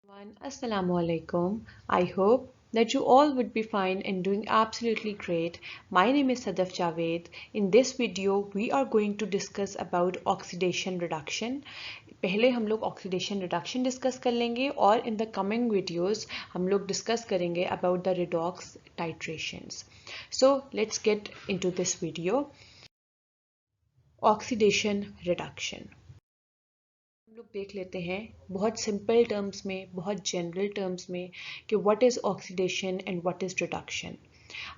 Everyone, Assalamu alaikum. I hope that you all would be fine and doing absolutely great. My name is Sadaf Javed. In this video, we are going to discuss about oxidation reduction. पहले हम लोग oxidation reduction discuss कर लेंगे और in the coming videos हम लोग discuss करेंगे about the redox titrations. So let's get into this video. Oxidation reduction. हम लोग देख लेते हैं बहुत सिंपल टर्म्स में, बहुत जनरल टर्म्स में कि what is oxidation and what is reduction.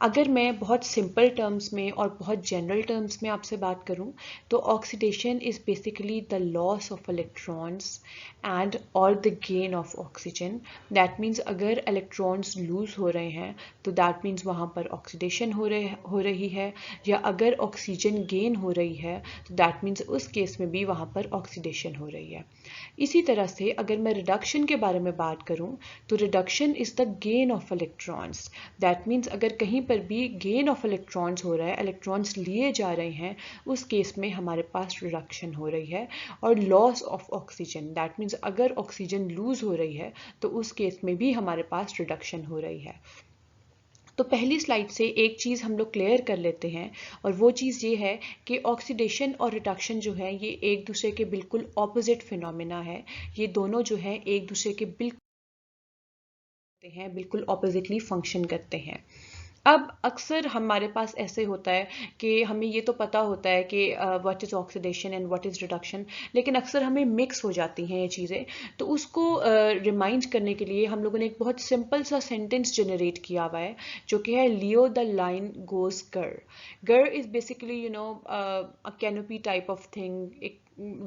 अगर मैं बहुत सिंपल टर्म्स में और बहुत जनरल टर्म्स में आपसे बात करूं तो oxidation is basically the loss of electrons and और the gain of oxygen. That means अगर इलेक्ट्रॉन्स लूज हो रहे हैं तो दैट मीन्स वहाँ पर ऑक्सीडेशन हो रही है, या अगर ऑक्सीजन गेन हो रही है तो दैट मीन्स उस केस में भी वहाँ पर ऑक्सीडेशन हो रही है। इसी तरह से अगर मैं रिडक्शन के बारे में बात करूं तो reduction is the gain of electrons. That means अगर कहीं पर भी गेन ऑफ इलेक्ट्रॉन्स हो रहा है, इलेक्ट्रॉन्स लिए जा रहे हैं, उस केस में हमारे पास रिडक्शन हो रही है। और loss of oxygen, that means अगर ऑक्सीजन लूज हो रही है तो उस केस में भी हमारे पास रिडक्शन हो रही है। तो पहली स्लाइड से एक चीज़ हम लोग क्लियर कर लेते हैं, और वो चीज़ ये है कि ऑक्सीडेशन और रिडक्शन जो है ये एक दूसरे के बिल्कुल ऑपोजिट फिनोमेना है। ये दोनों जो है एक दूसरे के बिल्कुल ऑपोजिटली फंक्शन करते हैं। अब अक्सर हमारे पास ऐसे होता है कि हमें ये तो पता होता है कि what is oxidation and what is reduction, लेकिन अक्सर हमें मिक्स हो जाती हैं ये चीज़ें। तो उसको रिमाइंड करने के लिए हम लोगों ने एक बहुत सिंपल सा सेंटेंस जनरेट किया हुआ है जो कि है लियो द लाइन गोज गर। गर is basically a canopy type of thing, एक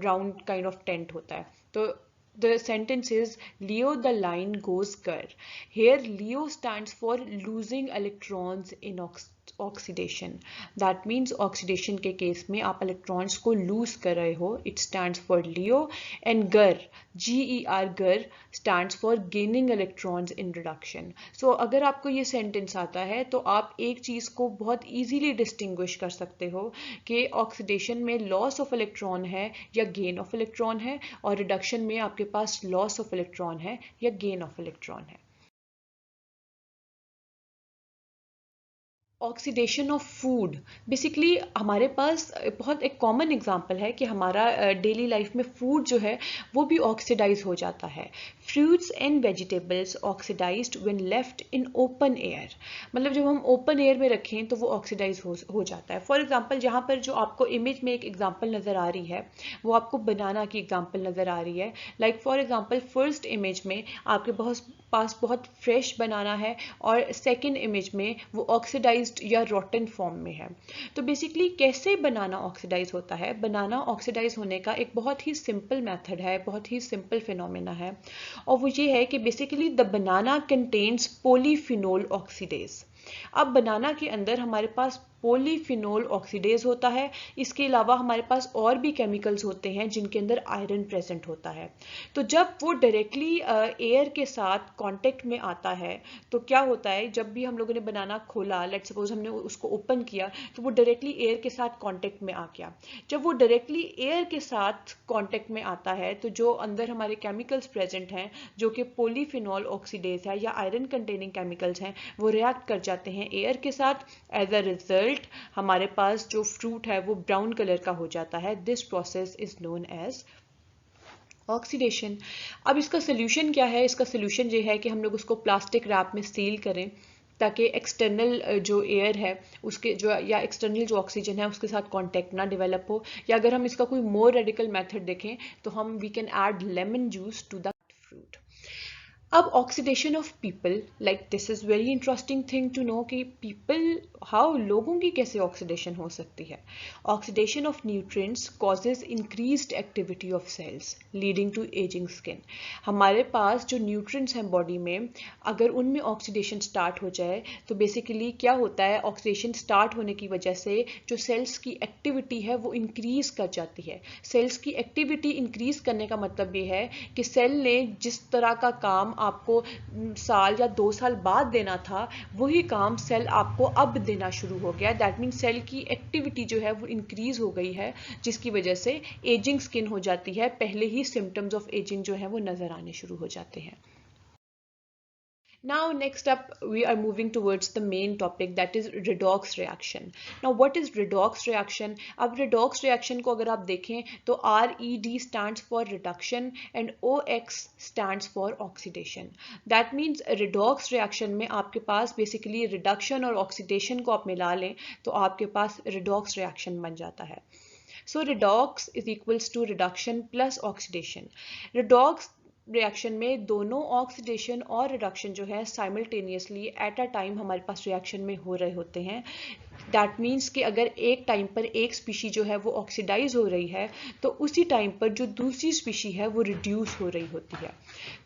राउंड काइंड ऑफ टेंट होता है। तो the sentence is Leo the line goes gur. Here Leo stands for losing electrons in oxidation. That means oxidation के case में आप electrons को lose कर रहे हो. It stands for Leo. And gur, G-E-R, gur stands for gaining electrons in reduction. So अगर आपको ये sentence आता है तो आप एक चीज़ को बहुत easily distinguish कर सकते हो कि oxidation में loss of electron है या gain of electron है, और reduction में आपके पास loss of electron है या gain of electron है। ऑक्सीडेशन ऑफ फूड, बेसिकली हमारे पास बहुत एक कॉमन एग्जांपल है कि हमारा डेली लाइफ में फूड जो है वो भी ऑक्सीडाइज हो जाता है। Fruits and vegetables oxidised when left in open air, मतलब जब हम ओपन एयर में रखें तो वो ऑक्सीडाइज हो जाता है। फॉर एग्जांपल यहाँ पर जो आपको इमेज में एक एग्जांपल नज़र आ रही है वो आपको बनाना की एग्जांपल नज़र आ रही है। Like for example first image में आपके पास बहुत फ्रेश बनाना है और सेकेंड इमेज में वो ऑक्सीडाइज या रॉटन फॉर्म में है। तो बेसिकली कैसे बनाना ऑक्सीडाइज होता है? बनाना ऑक्सीडाइज होने का एक बहुत ही सिंपल मेथड है, बहुत ही सिंपल फिनोमेना है, और वो ये है कि basically the banana contains polyphenol oxidase. अब बनाना के अंदर हमारे पास पॉलीफिनोल ऑक्सीडेज होता है। इसके अलावा हमारे पास और भी केमिकल्स होते हैं जिनके अंदर आयरन प्रेजेंट होता है। तो जब वो डायरेक्टली एयर के साथ कांटेक्ट में आता है तो क्या होता है, जब भी हम लोगों ने बनाना खोला, लेट्स सपोज हमने उसको ओपन किया, तो वो डायरेक्टली एयर के साथ कांटेक्ट में आ गया। जब वो डायरेक्टली एयर के साथ कांटेक्ट में आता है तो जो अंदर हमारे केमिकल्स प्रेजेंट हैं जो कि पॉलीफिनोल ऑक्सीडेज है या आयरन कंटेनिंग केमिकल्स हैं, वो रिएक्ट कर जाते हैं एयर के साथ। एज अ रिजल्ट हमारे पास जो फ्रूट है वो ब्राउन कलर का हो जाता है। This process is known as oxidation. अब इसका सोल्यूशन क्या है? इसका सोल्यूशन ये है कि हम लोग उसको प्लास्टिक रैप में सील करें ताकि एक्सटर्नल जो एयर है उसके जो या एक्सटर्नल जो ऑक्सीजन है उसके साथ कांटेक्ट ना डेवलप हो। या अगर हम इसका कोई मोर रेडिकल मेथड देखें तो हम we can add lemon juice to the fruit. अब oxidation of people, like this is very interesting thing to know कि पीपल हाउ लोगों की कैसे ऑक्सीडेशन हो सकती है। Oxidation of nutrients causes increased activity of cells leading to ageing skin. हमारे पास जो न्यूट्रिएंट्स हैं बॉडी में, अगर उनमें ऑक्सीडेशन स्टार्ट हो जाए तो बेसिकली क्या होता है, ऑक्सीडेशन स्टार्ट होने की वजह से जो सेल्स की एक्टिविटी है वो इंक्रीज कर जाती है। सेल्स की एक्टिविटी इंक्रीज करने का मतलब ये है कि सेल ने जिस तरह का काम आपको साल या 2 साल बाद देना था वही काम सेल आपको अब देना शुरू हो गया। दैट मीन्स सेल की एक्टिविटी जो है वो इंक्रीज हो गई है, जिसकी वजह से एजिंग स्किन हो जाती है। पहले ही सिम्टम्स ऑफ एजिंग जो है वो नजर आने शुरू हो जाते हैं। Now, next up, we are moving towards the main topic, that is redox reaction. Now, what is redox reaction? अब redox reaction को अगर आप देखें तो RED stands for reduction and OX stands for oxidation. That means redox reaction में आपके पास basically reduction और oxidation को आप मिला लें तो आपके पास redox reaction बन जाता है. So redox is equals to reduction plus oxidation. Redox reaction में दोनों ऑक्सीडेशन और रिडक्शन जो है साइमल्टेनियसली एट अ टाइम हमारे पास रिएक्शन में हो रहे होते हैं. दैट मीन्स कि अगर एक टाइम पर एक स्पीशी जो है वो ऑक्सीडाइज हो रही है तो उसी टाइम पर जो दूसरी स्पीशी है वो रिड्यूस हो रही होती है.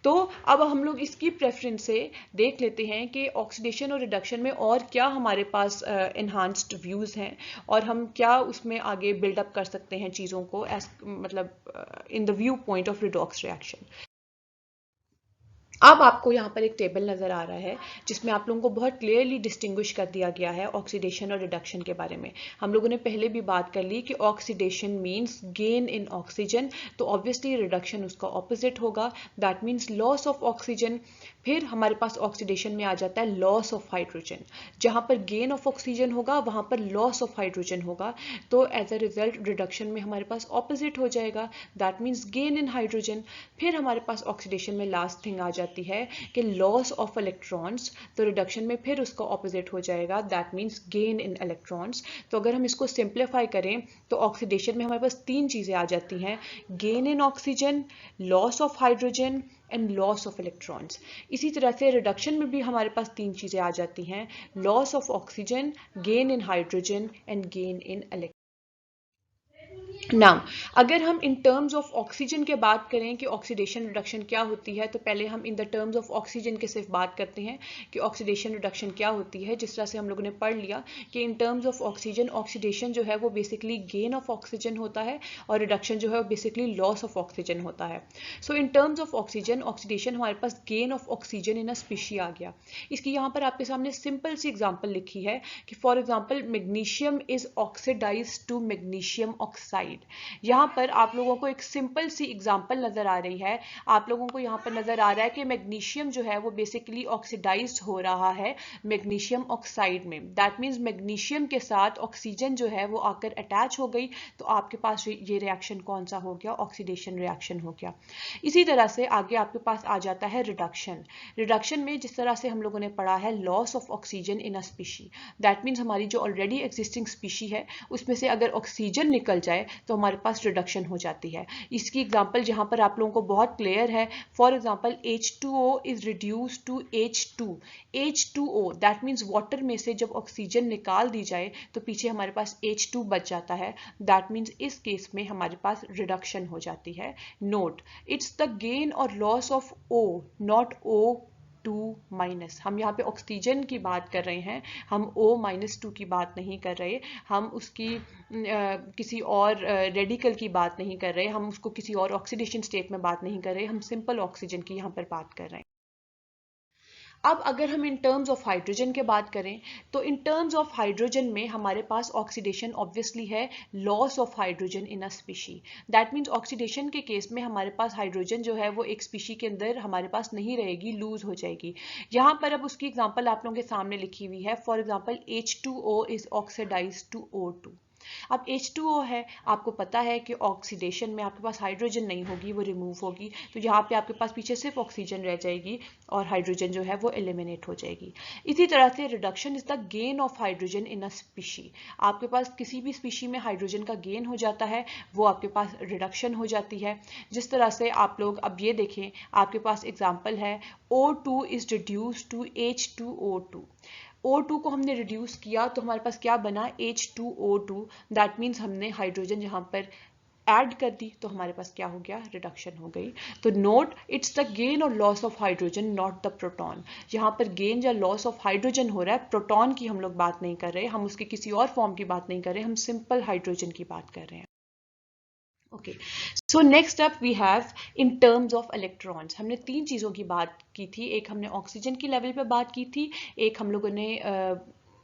तो अब हम लोग इसकी प्रेफरेंस से देख लेते हैं कि ऑक्सीडेशन और रिडक्शन में और क्या हमारे पास एनहांस्ड व्यूज़ हैं और हम क्या उसमें आगे बिल्डअप कर सकते हैं चीज़ों को एज मतलब in the view point of redox reaction. अब आपको यहाँ पर एक टेबल नज़र आ रहा है जिसमें आप लोगों को बहुत क्लियरली डिस्टिंग्विश कर दिया गया है ऑक्सीडेशन और रिडक्शन के बारे में. हम लोगों ने पहले भी बात कर ली कि oxidation means gain in oxygen, तो ऑब्वियसली रिडक्शन उसका ऑपोजिट होगा, that means loss of oxygen. फिर हमारे पास ऑक्सीडेशन में आ जाता है लॉस ऑफ हाइड्रोजन. जहाँ पर गेन ऑफ ऑक्सीजन होगा वहाँ पर लॉस ऑफ हाइड्रोजन होगा, तो एज अ रिजल्ट रिडक्शन में हमारे पास ऑपोजिट हो जाएगा, that means gain in hydrogen. फिर हमारे पास ऑक्सीडेशन में लास्ट थिंग आ जाती है कि लॉस ऑफ इलेक्ट्रॉन्स, तो रिडक्शन में फिर उसका ऑपोजिट हो जाएगा, that means gain in electrons. तो अगर हम इसको सिंप्लीफाई करें तो ऑक्सीडेशन में हमारे पास तीन चीज़ें आ जाती हैं, gain in oxygen, loss of hydrogen and loss of electrons. इसी तरह से रिडक्शन में भी हमारे पास तीन चीज़ें आ जाती हैं, loss of oxygen, gain in hydrogen and gain in electron. Now अगर हम इन टर्म्स ऑफ ऑक्सीजन के बात करें कि ऑक्सीडेशन रिडक्शन क्या होती है, तो पहले हम in the terms of oxygen के सिर्फ बात करते हैं कि ऑक्सीडेशन रिडक्शन क्या होती है. जिस तरह से हम लोगों ने पढ़ लिया कि इन टर्म्स ऑफ ऑक्सीजन, ऑक्सीडेशन जो है वो बेसिकली गेन ऑफ ऑक्सीजन होता है और रिडक्शन जो है वो बेसिकली लॉस ऑफ ऑक्सीजन होता है. So in terms of oxygen, oxidation हमारे पास gain of oxygen in a species आ गया. इसकी यहाँ पर आपके सामने सिंपल सी एग्जाम्पल लिखी है कि for example magnesium is oxidise to magnesium oxide. यहाँ पर आप लोगों को एक सिंपल सी एग्जांपल नजर आ रही है. आप लोगों को यहाँ पर नजर आ रहा है कि मैग्नीशियम जो है वो बेसिकली ऑक्सीडाइज हो रहा है मैग्नीशियम ऑक्साइड में. दैट मीन्स मैग्नीशियम के साथ ऑक्सीजन जो है वो आकर अटैच हो गई, तो आपके पास ये रिएक्शन कौन सा हो गया, ऑक्सीडेशन रिएक्शन हो गया. इसी तरह से आगे आपके पास आ जाता है रिडक्शन. रिडक्शन में जिस तरह से हम लोगों ने पढ़ा है loss of oxygen in a species, that means हमारी जो ऑलरेडी एग्जिस्टिंग स्पीशी है उसमें से अगर ऑक्सीजन निकल जाए तो हमारे पास रिडक्शन हो जाती है. इसकी एग्जांपल जहां पर आप लोगों को बहुत क्लियर है, for example H2O is reduce to H2. H2O that means water में से जब ऑक्सीजन निकाल दी जाए तो पीछे हमारे पास H2 बच जाता है, दैट मीन्स इस केस में हमारे पास रिडक्शन हो जाती है. नोट, इट्स द गेन और loss of O, not O2-. हम यहाँ पे ऑक्सीजन की बात कर रहे हैं, हम O-2 की बात नहीं कर रहे, हम उसकी किसी और रेडिकल की बात नहीं कर रहे, हम उसको किसी और ऑक्सीडेशन स्टेट में बात नहीं कर रहे, हम सिंपल ऑक्सीजन की यहाँ पर बात कर रहे हैं. अब अगर हम इन टर्म्स ऑफ हाइड्रोजन के बात करें तो इन टर्म्स ऑफ हाइड्रोजन में हमारे पास ऑक्सीडेशन ऑब्वियसली है loss of hydrogen in a species. That means oxidation के केस में हमारे पास हाइड्रोजन जो है वो एक स्पीशी के अंदर हमारे पास नहीं रहेगी, लूज हो जाएगी. यहाँ पर अब उसकी एग्जांपल आप लोगों के सामने लिखी हुई है, for example H2O is oxidise to O2. अब H2O है, आपको पता है कि ऑक्सीडेशन में आपके पास हाइड्रोजन नहीं होगी, वो रिमूव होगी, तो यहाँ पे आपके पास पीछे सिर्फ ऑक्सीजन रह जाएगी और हाइड्रोजन जो है वो एलिमिनेट हो जाएगी. इसी तरह से reduction is the gain of hydrogen in a species. आपके पास किसी भी स्पीशी में हाइड्रोजन का गेन हो जाता है, वो आपके पास रिडक्शन हो जाती है. जिस तरह से आप लोग अब ये देखें, आपके पास एग्जाम्पल है O2 is reduce to H2O2. O2 को हमने रिड्यूस किया तो हमारे पास क्या बना, H2O2. दैट मीन्स हमने हाइड्रोजन यहाँ पर ऐड कर दी तो हमारे पास क्या हो गया, रिडक्शन हो गई. तो नोट, इट्स द गेन और loss of hydrogen, not the proton. यहाँ पर गेन या लॉस ऑफ हाइड्रोजन हो रहा है, प्रोटॉन की हम लोग बात नहीं कर रहे, हम उसके किसी और फॉर्म की बात नहीं कर रहे, हम सिंपल हाइड्रोजन की बात कर रहे हैं. Okay, so next up we have in terms of electrons. हमने तीन चीज़ों की बात की थी, एक हमने ऑक्सीजन की लेवल पे बात की थी, एक हम लोगों ने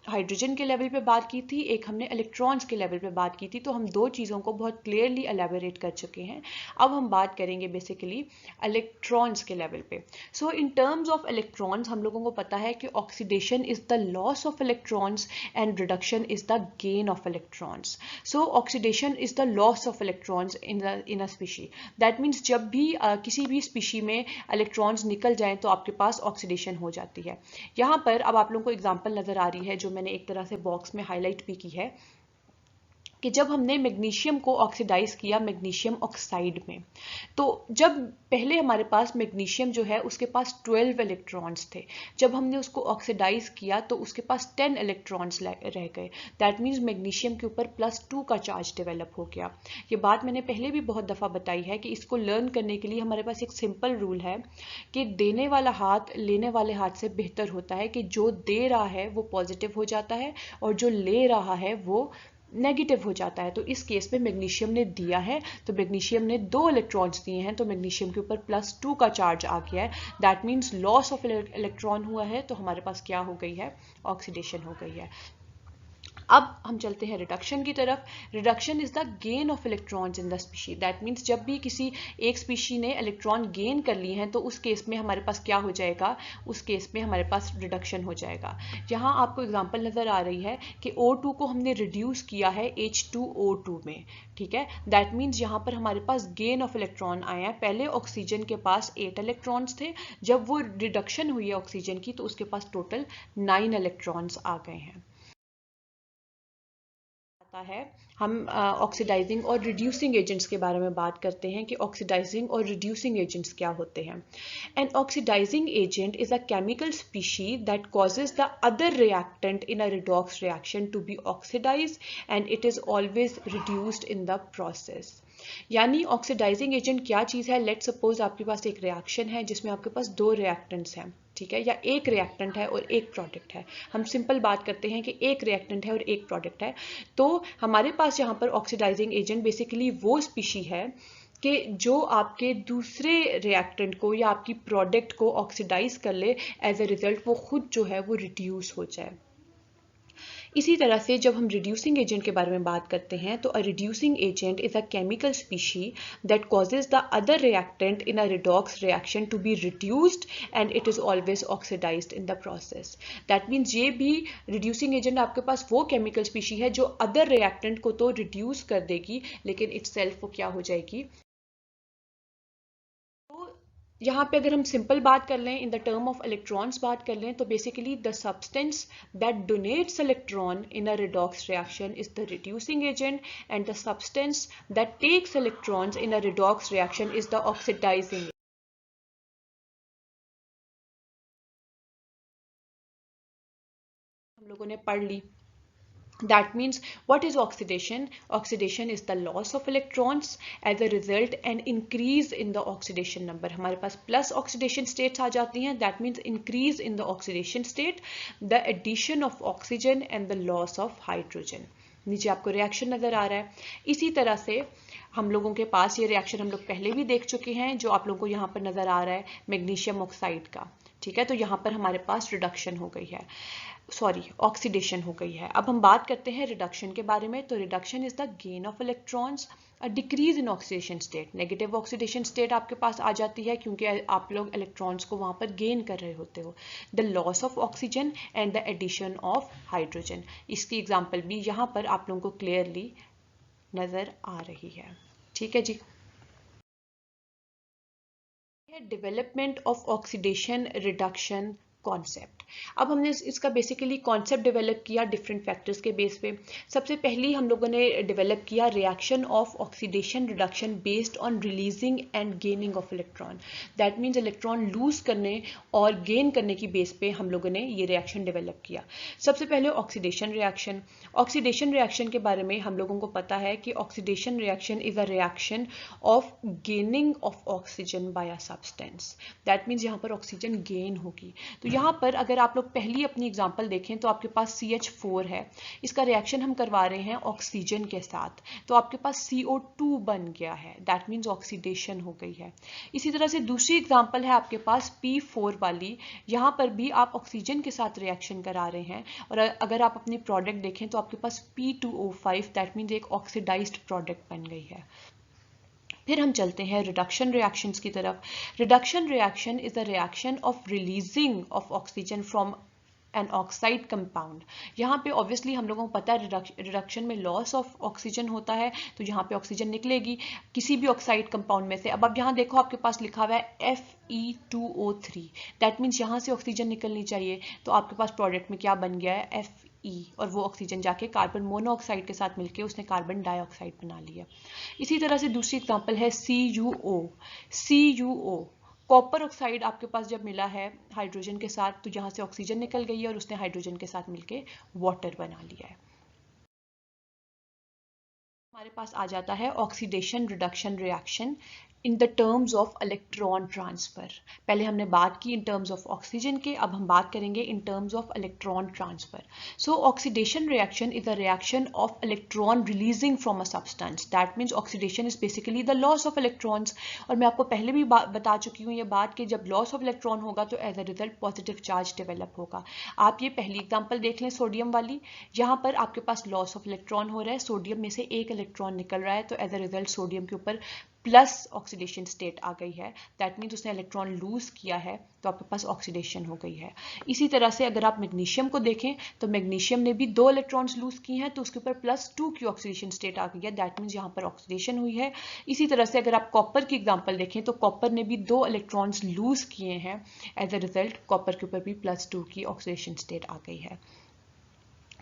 हाइड्रोजन के लेवल पे बात की थी, एक हमने इलेक्ट्रॉन्स के लेवल पे बात की थी। तो हम दो चीज़ों को बहुत क्लियरली एलेबोरेट कर चुके हैं। अब हम बात करेंगे बेसिकली इलेक्ट्रॉन्स के लेवल पे। सो इन टर्म्स ऑफ इलेक्ट्रॉन्स हम लोगों को पता है कि oxidation is the loss of electrons and reduction is the gain of electrons. So oxidation is the loss of electrons in a species. That means जब भी किसी भी स्पीशी में इलेक्ट्रॉन्स निकल जाएं तो आपके पास ऑक्सीडेशन हो जाती है। यहाँ पर अब आप लोगों को एग्जांपल नजर आ रही है जो मैंने एक तरह से बॉक्स में हाईलाइट भी की है, कि जब हमने मैग्नीशियम को ऑक्सीडाइज किया मैग्नीशियम ऑक्साइड में, तो जब पहले हमारे पास मैग्नीशियम जो है उसके पास 12 इलेक्ट्रॉन्स थे। जब हमने उसको ऑक्सीडाइज किया तो उसके पास 10 इलेक्ट्रॉन्स रह गए। दैट मीन्स मैग्नीशियम के ऊपर +2 का चार्ज डेवलप हो गया। ये बात मैंने पहले भी बहुत दफ़ा बताई है कि इसको लर्न करने के लिए हमारे पास एक सिंपल रूल है कि देने वाला हाथ लेने वाले हाथ से बेहतर होता है, कि जो दे रहा है वो पॉजिटिव हो जाता है और जो ले रहा है वो नेगेटिव हो जाता है। तो इस केस में मैग्नीशियम ने दिया है तो मैग्नीशियम ने 2 इलेक्ट्रॉन्स दिए हैं, तो मैग्नीशियम के ऊपर +2 का चार्ज आ गया है। That means loss of electron हुआ है, तो हमारे पास क्या हो गई है, ऑक्सीडेशन हो गई है। अब हम चलते हैं रिडक्शन की तरफ। Reduction is the gain of electrons in the species. That means जब भी किसी एक स्पीशी ने इलेक्ट्रॉन गेन कर लिए हैं तो उस केस में हमारे पास क्या हो जाएगा, उस केस में हमारे पास रिडक्शन हो जाएगा। यहाँ आपको एग्जांपल नजर आ रही है कि O2 को हमने रिड्यूस किया है H2O2 में, ठीक है। दैट मीन्स यहाँ पर हमारे पास गेन ऑफ इलेक्ट्रॉन आए हैं। पहले ऑक्सीजन के पास 8 इलेक्ट्रॉन्स थे, जब वो रिडक्शन हुई है ऑक्सीजन की तो उसके पास टोटल 9 इलेक्ट्रॉन्स आ गए हैं। है हम ऑक्सीडाइजिंग और रिड्यूसिंग एजेंट्स के बारे में बात करते हैं कि ऑक्सीडाइजिंग और रिड्यूसिंग एजेंट्स क्या होते हैं। An oxidising agent is a chemical species that causes the other reactant in a redox reaction to be oxidise and it is always reduced in the process. यानी ऑक्सीडाइजिंग एजेंट क्या चीज़ है, let suppose आपके पास एक reaction है जिसमें आपके पास 2 reactants हैं, ठीक है, या एक रिएक्टेंट है और एक प्रोडक्ट है। हम सिंपल बात करते हैं कि एक रिएक्टेंट है और एक प्रोडक्ट है। तो हमारे पास यहाँ पर ऑक्सीडाइजिंग एजेंट बेसिकली वो स्पीशी है कि जो आपके दूसरे रिएक्टेंट को या आपकी प्रोडक्ट को ऑक्सीडाइज कर ले, एज अ रिजल्ट वो खुद जो है वो रिड्यूस हो जाए। इसी तरह से जब हम रिड्यूसिंग एजेंट के बारे में बात करते हैं तो a reducing agent is a chemical species that causes the other reactant in a redox reaction to be reduced and it is always oxidised in the process. That means ये भी reducing agent आपके पास वो chemical species है जो other reactant को तो reduce कर देगी लेकिन इटसेल्फ वो क्या हो जाएगी। यहाँ पे अगर हम सिंपल बात कर लें, in the term of electrons बात कर लें, तो basically the substance that donates electron in a redox reaction is the reducing agent and the substance that takes electrons in a redox reaction is the oxidising. हम लोगों ने पढ़ ली। That means what is oxidation? Oxidation is the loss of electrons, as a result an increase in the oxidation number. हमारे पास plus oxidation states आ जाती हैं, that means increase in the oxidation state, the addition of oxygen and the loss of hydrogen. नीचे आपको reaction नजर आ रहा है। इसी तरह से हम लोगों के पास ये रिएक्शन हम लोग पहले भी देख चुके हैं, जो आप लोगों को यहाँ पर नजर आ रहा है मैग्नीशियम ऑक्साइड का, ठीक है। तो यहाँ पर हमारे पास रिडक्शन हो गई है, सॉरी ऑक्सीडेशन हो गई है। अब हम बात करते हैं रिडक्शन के बारे में। तो reduction is the gain of electrons, a decrease in oxidation state. Negative oxidation state आपके पास आ जाती है क्योंकि आप लोग इलेक्ट्रॉन्स को वहां पर गेन कर रहे होते हो। The loss of oxygen and the addition of hydrogen. इसकी एग्जाम्पल भी यहाँ पर आप लोगों को क्लियरली नजर आ रही है, ठीक है जी। Development of oxidation reduction concept. अब हमने इसका बेसिकली कॉन्सेप्ट डेवलप किया डिफरेंट फैक्टर्स के बेस पे। सबसे पहली हम लोगों ने डेवलप किया reaction of oxidation reduction based on releasing and gaining of electron. That means electron lose करने और गेन करने की बेस पे हम लोगों ने ये रिएक्शन डेवलप किया। सबसे पहले ऑक्सीडेशन रिएक्शन। ऑक्सीडेशन रिएक्शन के बारे में हम लोगों को पता है कि oxidation reaction is a reaction of gaining of oxygen by a substance. That means यहाँ पर ऑक्सीजन गेन होगी। तो यहाँ पर अगर आप लोग पहली अपनी एग्जांपल देखें तो आपके पास CH4 है, इसका रिएक्शन हम करवा रहे हैं ऑक्सीजन के साथ, तो आपके पास CO2 बन गया है, दैट मीन्स ऑक्सीडेशन हो गई है। इसी तरह से दूसरी एग्जांपल है आपके पास P4 वाली, यहाँ पर भी आप ऑक्सीजन के साथ रिएक्शन करा रहे हैं, और अगर आप अपनी प्रोडक्ट देखें तो आपके पास P2O5, दैट मीन्स एक ऑक्सीडाइज्ड प्रोडक्ट बन गई है। फिर हम चलते हैं रिडक्शन रिएक्शंस की तरफ। Reduction reaction is the reaction of releasing of oxygen from an oxide compound. यहाँ पे ऑब्वियसली हम लोगों को पता है रिडक्शन में लॉस ऑफ ऑक्सीजन होता है, तो यहाँ पे ऑक्सीजन निकलेगी किसी भी ऑक्साइड कंपाउंड में से। अब आप यहाँ देखो आपके पास लिखा हुआ है Fe2O3, दैट मीन्स यहाँ से ऑक्सीजन निकलनी चाहिए, तो आपके पास प्रोडक्ट में क्या बन गया है Fe, और वो ऑक्सीजन जाके कार्बन मोनोऑक्साइड के साथ मिलके उसने कार्बन डाइऑक्साइड बना लिया। इसी तरह से दूसरी एग्जांपल है CuO। कॉपर ऑक्साइड आपके पास जब मिला है हाइड्रोजन के साथ, तो यहाँ से ऑक्सीजन निकल गई है और उसने हाइड्रोजन के साथ मिलके वाटर बना लिया है। हमारे पास आ जाता है oxidation reduction reaction in the terms of electron transfer. पहले हमने बात की इन टर्म्स ऑफ ऑक्सीजन के, अब हम बात करेंगे इन terms of electron transfer. So oxidation reaction is the reaction of electron releasing from a substance, that means oxidation is basically the loss of electrons. और मैं आपको पहले भी बता चुकी हूँ ये बात कि जब लॉस ऑफ इलेक्ट्रॉन होगा तो as a result positive charge develop होगा। आप ये पहली एग्जाम्पल देख लें सोडियम वाली, यहाँ पर आपके पास लॉस ऑफ इलेक्ट्रॉन हो रहा है, सोडियम में से एक इलेक्ट्रॉन निकल रहा है, तो एज अ रिजल्ट सोडियम के ऊपर प्लस ऑक्सीडेशन स्टेट आ गई है, दैट मीन्स उसने इलेक्ट्रॉन लूज किया है, तो आपके पास ऑक्सीडेशन हो गई है। इसी तरह से अगर आप मैग्नीशियम को देखें तो मैग्नीशियम ने भी 2 इलेक्ट्रॉन्स लूज किए हैं, तो उसके ऊपर +2 की ऑक्सीडेशन स्टेट आ गई है, दैट मीन्स यहाँ पर ऑक्सीडेशन हुई है। इसी तरह से अगर आप कॉपर की एग्जांपल देखें तो कॉपर ने भी 2 इलेक्ट्रॉन्स लूज किए हैं, एज अ रिजल्ट कॉपर के ऊपर भी +2 की ऑक्सीडेशन स्टेट आ गई है।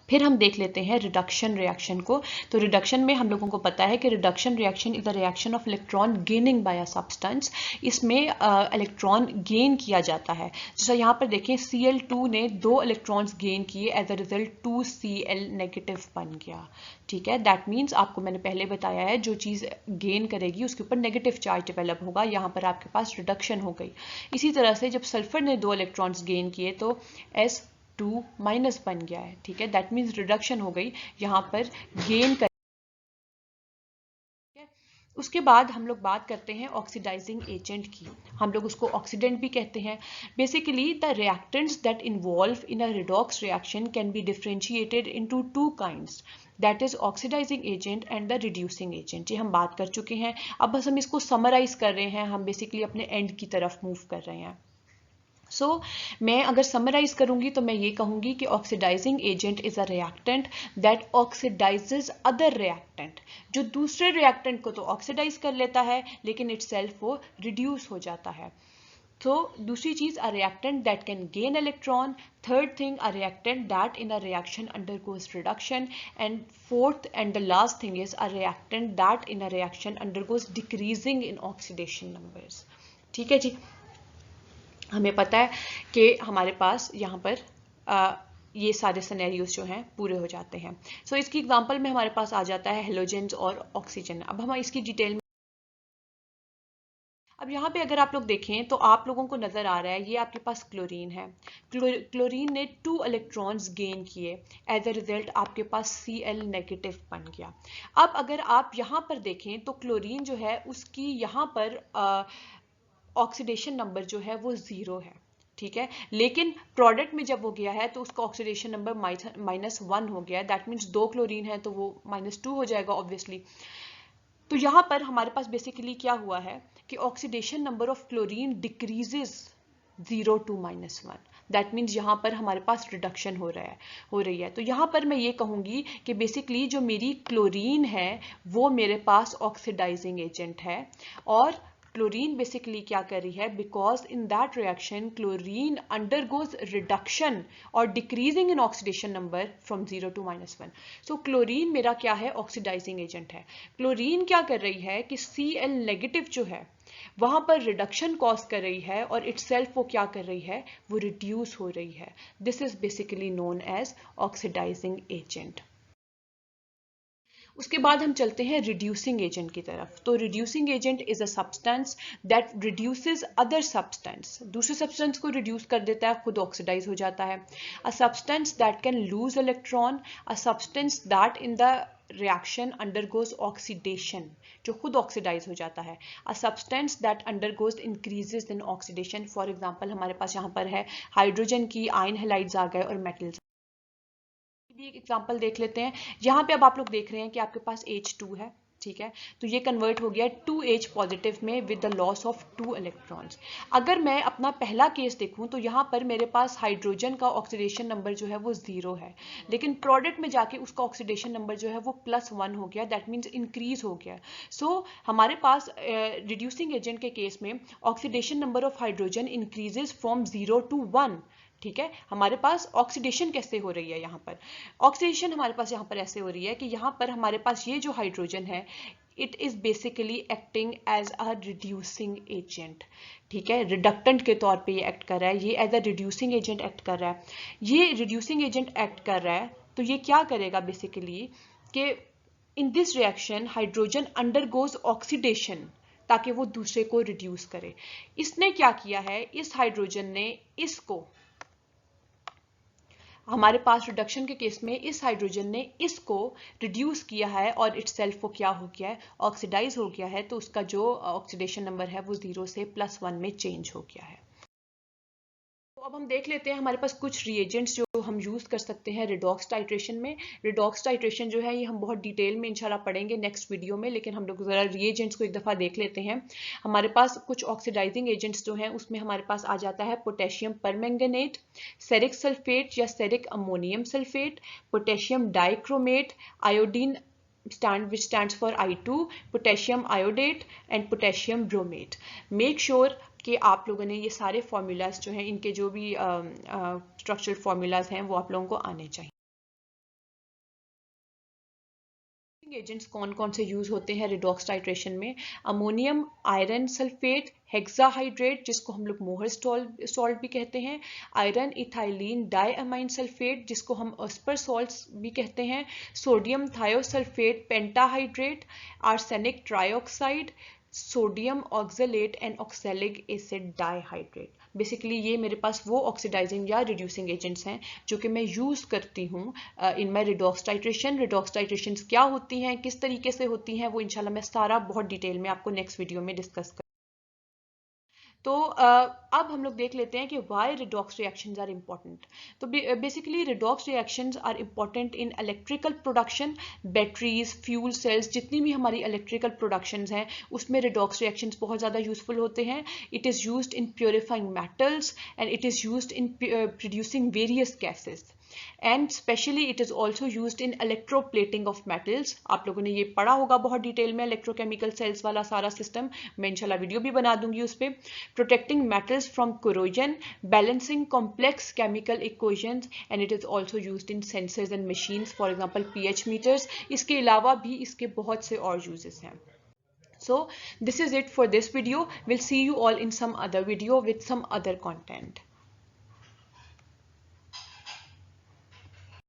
फिर हम देख लेते हैं रिडक्शन रिएक्शन को। तो रिडक्शन में हम लोगों को पता है कि reduction reaction is the reaction of electron gaining by a substance. इसमें इलेक्ट्रॉन गेन किया जाता है। जैसा यहाँ पर देखें Cl2 ने 2 इलेक्ट्रॉन्स गेन किए, as a result 2Cl negative बन गया। ठीक है, दैट मीन्स आपको मैंने पहले बताया है जो चीज़ गेन करेगी उसके ऊपर नेगेटिव चार्ज डेवलप होगा, यहाँ पर आपके पास रिडक्शन हो गई। इसी तरह से जब सल्फर ने 2 इलेक्ट्रॉन्स गेन किए तो S2 माइनस बन गया है। ठीक है, दैट मीन्स रिडक्शन हो गई, यहाँ पर गेन कर। उसके बाद हम लोग बात करते हैं ऑक्सीडाइजिंग एजेंट की, हम लोग उसको ऑक्सीडेंट भी कहते हैं। Basically the reactants that involve in a redox reaction can be differentiated into 2 kinds, that is oxidising agent and the reducing agent. ये हम बात कर चुके हैं, अब बस हम इसको समराइज कर रहे हैं, हम बेसिकली अपने एंड की तरफ मूव कर रहे हैं। मैं अगर समराइज करूंगी तो मैं ये कहूंगी कि oxidising agent is a reactant that oxidises other reactant, जो दूसरे रिएक्टेंट को तो ऑक्सीडाइज कर लेता है लेकिन इटसेल्फ वो रिड्यूस हो जाता है। तो दूसरी चीज अ reactant that can gain electron, third thing a reactant that in a reaction undergoes reduction, and fourth and the last thing is a reactant that in a reaction undergoes decreasing in oxidation numbers. ठीक है जी, हमें पता है कि हमारे पास यहाँ पर ये सारे सिनेरियोज जो हैं पूरे हो जाते हैं। सो इसकी एग्जांपल में हमारे पास आ जाता है हेलोजेंस और ऑक्सीजन। अब हम इसकी डिटेल में, अब यहाँ पे अगर आप लोग देखें तो आप लोगों को नजर आ रहा है ये आपके पास क्लोरीन है, क्लोरीन ने 2 इलेक्ट्रॉन्स गेन किए, एज अ रिजल्ट आपके पास Cl नेगेटिव बन गया। अब अगर आप यहाँ पर देखें तो क्लोरीन जो है उसकी यहाँ पर ऑक्सीडेशन नंबर जो है वो 0 है। ठीक है, लेकिन प्रोडक्ट में जब वो गया है तो उसका ऑक्सीडेशन नंबर -1 हो गया है, दैट मीन्स 2 क्लोरीन है तो वो -2 हो जाएगा ऑब्वियसली। तो यहाँ पर हमारे पास बेसिकली क्या हुआ है कि oxidation number of chlorine decreases 0 to -1, that means यहाँ पर हमारे पास रिडक्शन हो रही है। तो यहाँ पर मैं ये कहूँगी कि बेसिकली जो मेरी क्लोरीन है वो मेरे पास ऑक्सीडाइजिंग एजेंट है, और क्लोरीन बेसिकली क्या कर रही है, because in that reaction chlorine undergoes reduction और decreasing in oxidation number from 0 to -1। So chlorine मेरा क्या है, ऑक्सीडाइजिंग एजेंट है। क्लोरीन क्या कर रही है कि Cl नेगेटिव जो है वहां पर रिडक्शन कॉज कर रही है, और इटसेल्फ वो क्या कर रही है, वो रिड्यूस हो रही है। This is basically known as oxidising agent. उसके बाद हम चलते हैं रिड्यूसिंग एजेंट की तरफ। तो reducing agent is a substance that reduces other substance, दूसरे सब्सटेंस को रिड्यूस कर देता है, खुद ऑक्सीडाइज हो जाता है। A substance that can lose electron, a substance that in the reaction undergoes oxidation, जो खुद ऑक्सीडाइज हो जाता है। A substance that undergoes increases in oxidation, for example हमारे पास यहाँ पर है हाइड्रोजन की आयन हैलाइड्स आ गए और मेटल्स। भी एक एग्जांपल देख लेते हैं। यहाँ पे अब आप लोग देख रहे हैं कि आपके पास H2 है, ठीक है, तो ये कन्वर्ट हो गया 2H पॉजिटिव में with the loss of 2 electrons. अगर मैं अपना पहला केस देखूं तो यहाँ पर मेरे पास हाइड्रोजन का ऑक्सीडेशन नंबर जो है वो 0 है, लेकिन प्रोडक्ट में जाके उसका ऑक्सीडेशन नंबर जो है वो +1 हो गया, दैट मीन्स इंक्रीज हो गया। सो हमारे पास रिड्यूसिंग एजेंट के केस में oxidation number of hydrogen increases from 0 to 1। ठीक है, हमारे पास ऑक्सीडेशन कैसे हो रही है, यहाँ पर ऑक्सीडेशन हमारे पास यहाँ पर ऐसे हो रही है कि यहाँ पर हमारे पास ये जो हाइड्रोजन है it is basically acting as a reducing agent. ठीक है, रिडक्टेंट के तौर पे ये एक्ट कर रहा है, ये as a reducing agent act कर रहा है। ये रिड्यूसिंग एजेंट एक्ट कर रहा है तो ये क्या करेगा बेसिकली कि in this reaction hydrogen undergoes oxidation ताकि वो दूसरे को रिड्यूस करे। इसने क्या किया है, इस हाइड्रोजन ने इसको, हमारे पास रिडक्शन के केस में इस हाइड्रोजन ने इसको रिड्यूस किया है और इटसेल्फ वो क्या हो गया है, ऑक्सीडाइज हो गया है, तो उसका जो ऑक्सीडेशन नंबर है वो 0 से +1 में चेंज हो गया है। तो अब हम देख लेते हैं हमारे पास कुछ रिएजेंट्स जो हम यूज कर सकते हैं रिडॉक्स टाइट्रेशन में। रिडॉक्स टाइट्रेशन जो है ये हम बहुत डिटेल में इंशाल्लाह पढ़ेंगे नेक्स्ट वीडियो में, लेकिन हम लोग जरा रिएजेंट्स को एक दफा देख लेते हैं। हमारे पास कुछ ऑक्सीडाइजिंग एजेंट्स जो हैं उसमें हमारे पास आ जाता है पोटेशियम परमैंगनेट, सेरिक सल्फेट या ceric ammonium sulphate, potassium dichromate, iodine which stands for I2, potassium iodate and potassium bromate. Make sure कि आप लोगों ने ये सारे फॉर्मूलाज जो हैं इनके जो भी स्ट्रक्चरल फॉर्मूलाज हैं वो आप लोगों को आने चाहिए। एजेंट्स कौन कौन से यूज होते हैं रिडॉक्स टाइट्रेशन में, अमोनियम आयरन सल्फेट, हेक्साहाइड्रेट जिसको हम लोग मोहर सॉल्ट भी कहते हैं, आयरन इथाइलिन डाइअमाइन सल्फेट जिसको हम अस्पर सॉल्ट्स भी कहते हैं, sodium thiosulphate pentahydrate, arsenic trioxide, sodium oxalate and oxalic acid dihydrate. Basically ये मेरे पास वो ऑक्सीडाइजिंग या रिड्यूसिंग एजेंट्स हैं जो कि मैं यूज करती हूँ इन माई रिडॉक्स टाइट्रेशन। रिडॉक्स टाइट्रेशन क्या होती हैं, किस तरीके से होती हैं, वो इंशाल्लाह मैं सारा बहुत डिटेल में आपको नेक्स्ट वीडियो में डिस्कस कर। तो अब हम लोग देख लेते हैं कि why redox reactions are important. तो basically redox reactions are important in electrical production, batteries, fuel cells, जितनी भी हमारी इलेक्ट्रिकल प्रोडक्शंस हैं उसमें रिडॉक्स रिएक्शंस बहुत ज़्यादा यूजफुल होते हैं। It is used in purifying metals and it is used in producing various gases and specially it is also used in electroplating of metals. आप लोगों ने ये पढ़ा होगा बहुत डिटेल में इलेक्ट्रोकेमिकल सेल्स वाला सारा सिस्टम, मैं इंशाल्लाह वीडियो भी बना दूंगी उस पर। Protecting metals from corrosion, balancing complex chemical equations and it is also used in sensors and machines, for example pH meters. इसके अलावा भी इसके बहुत से और यूजेस हैं। So this is it for this video. We'll see you all in some other video with some other content.